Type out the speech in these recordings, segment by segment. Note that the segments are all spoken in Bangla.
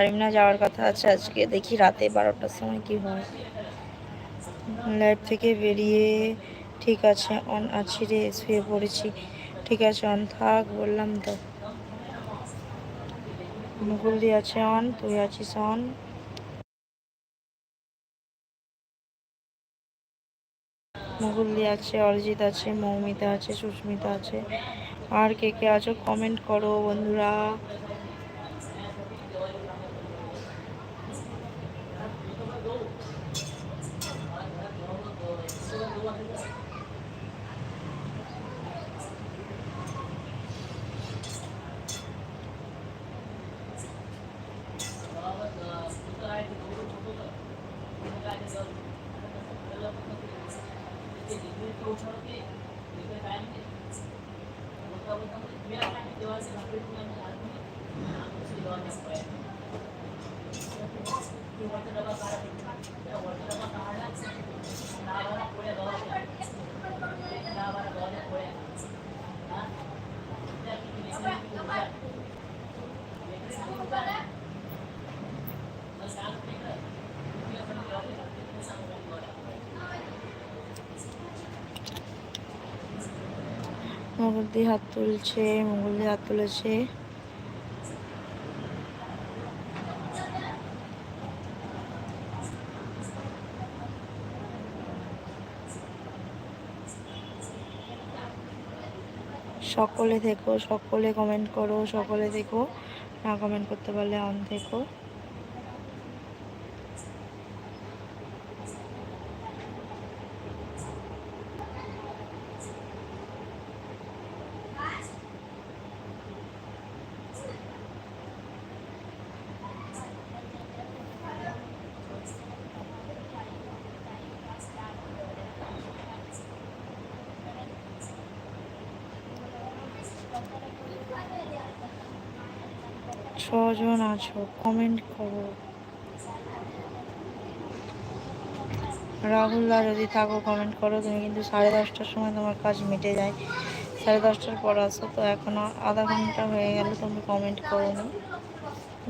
না, যাওয়ার কথা আছে আজকে, দেখি রাতে 12টার সময় কি হয়। লাইভ থেকে বেরিয়ে ঠিক আছে অন আছি রে, শুয়ে পড়েছি। ঠিক আছে অন থাক, বললাম তো। মুকুল দি আছে অন, তুই আছিস অন। মুকুল দি আছে, অরিজিৎ আছে, মৌমিতা আছে, সুস্মিতা আছে। আর কে কে আছো কমেন্ট করো বন্ধুরা। মুকুল দি হাত তুলছে, মুকুল দি হাত তুলেছে। সকলে থেকো, সকলে কমেন্ট করো, সকলে দেখো। না কমেন্ট করতে পারলে অন থেকো। ছজন আছো, কমেন্ট করো। রাহুলদা যদি থাকো কমেন্ট করো। তুমি কিন্তু 10:30টার সময় তোমার কাজ মিটে যায়, 10:30টার পর আসো। তো এখনো আধা ঘন্টা হয়ে গেল, তুমি কমেন্ট করো নি।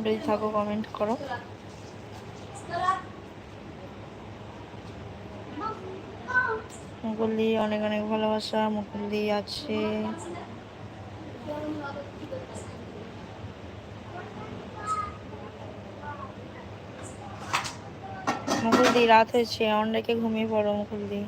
যদি থাকো কমেন্ট করো। মুকুলদি অনেক অনেক ভালোবাসা। মুকুলদি আছে, মুকুলদি রাত হয়েছে, অন রেখে ঘুমিয়ে পড়ো মুকুলদি।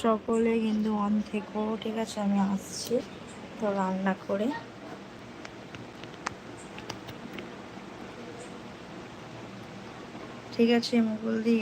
সকলে কিন্তু অন থেকো, ঠিক আছে? আমি আসছি তো রান্না করে। ঠিক আছে মুকুলদি।